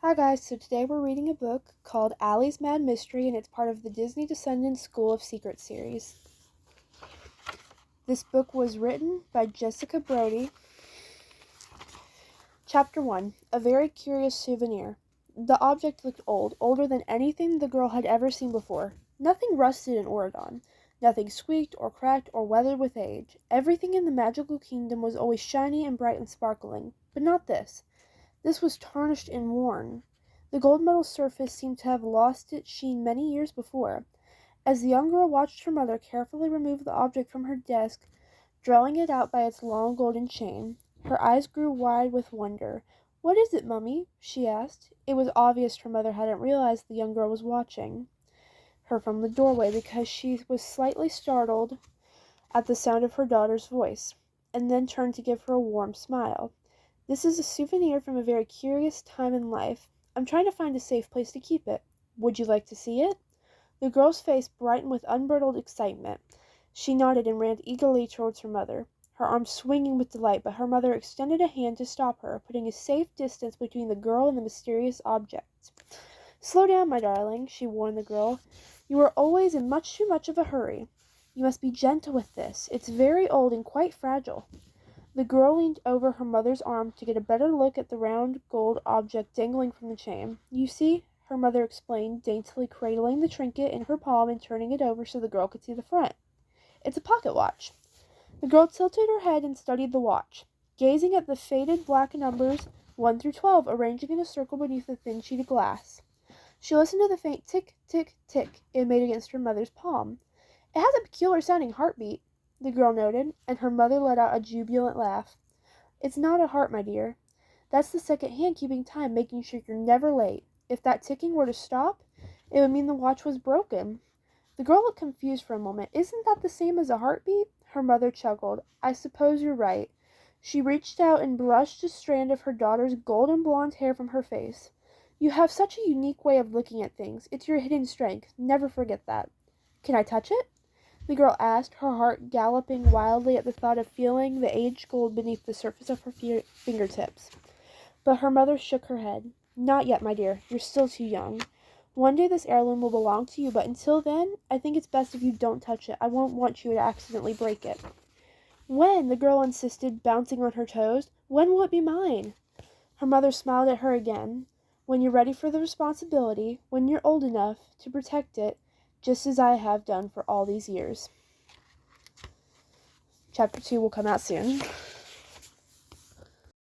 Hi guys, so today we're reading a book called Allie's Mad Mystery and it's part of the Disney Descendants School of Secrets series. This book was written by Jessica Brody. Chapter 1, A Very Curious Souvenir. The object looked old, older than anything the girl had ever seen before. Nothing rusted in Oregon. Nothing squeaked or cracked or weathered with age. Everything in the magical kingdom was always shiny and bright and sparkling, but not this. This was tarnished and worn. The gold metal surface seemed to have lost its sheen many years before. As the young girl watched her mother carefully remove the object from her desk, drawing it out by its long golden chain, her eyes grew wide with wonder. "What is it, Mummy?" she asked. It was obvious her mother hadn't realized the young girl was watching her from the doorway because she was slightly startled at the sound of her daughter's voice, and then turned to give her a warm smile. "This is a souvenir from a very curious time in life. I'm trying to find a safe place to keep it. Would you like to see it?" The girl's face brightened with unbridled excitement. She nodded and ran eagerly towards her mother, her arms swinging with delight, but her mother extended a hand to stop her, putting a safe distance between the girl and the mysterious object. "Slow down, my darling," she warned the girl. "You are always in much too much of a hurry. You must be gentle with this. It's very old and quite fragile." The girl leaned over her mother's arm to get a better look at the round gold object dangling from the chain. "You see," her mother explained, daintily cradling the trinket in her palm and turning it over so the girl could see the front. "It's a pocket watch." The girl tilted her head and studied the watch, gazing at the faded black numbers 1 through 12 arranged in a circle beneath the thin sheet of glass. She listened to the faint tick, tick, tick it made against her mother's palm. "It has a peculiar sounding heartbeat," the girl noted, and her mother let out a jubilant laugh. "It's not a heart, my dear. That's the second hand keeping time, making sure you're never late. If that ticking were to stop, it would mean the watch was broken." The girl looked confused for a moment. "Isn't that the same as a heartbeat?" Her mother chuckled. "I suppose you're right." She reached out and brushed a strand of her daughter's golden blonde hair from her face. "You have such a unique way of looking at things. It's your hidden strength. Never forget that." "Can I touch it?" the girl asked, her heart galloping wildly at the thought of feeling the aged gold beneath the surface of her fingertips. But her mother shook her head. "Not yet, my dear. You're still too young. One day this heirloom will belong to you, but until then, I think it's best if you don't touch it. I won't want you to accidentally break it." "When?" the girl insisted, bouncing on her toes. "When will it be mine?" Her mother smiled at her again. "When you're ready for the responsibility, when you're old enough to protect it, just as I have done for all these years." Chapter 2 will come out soon.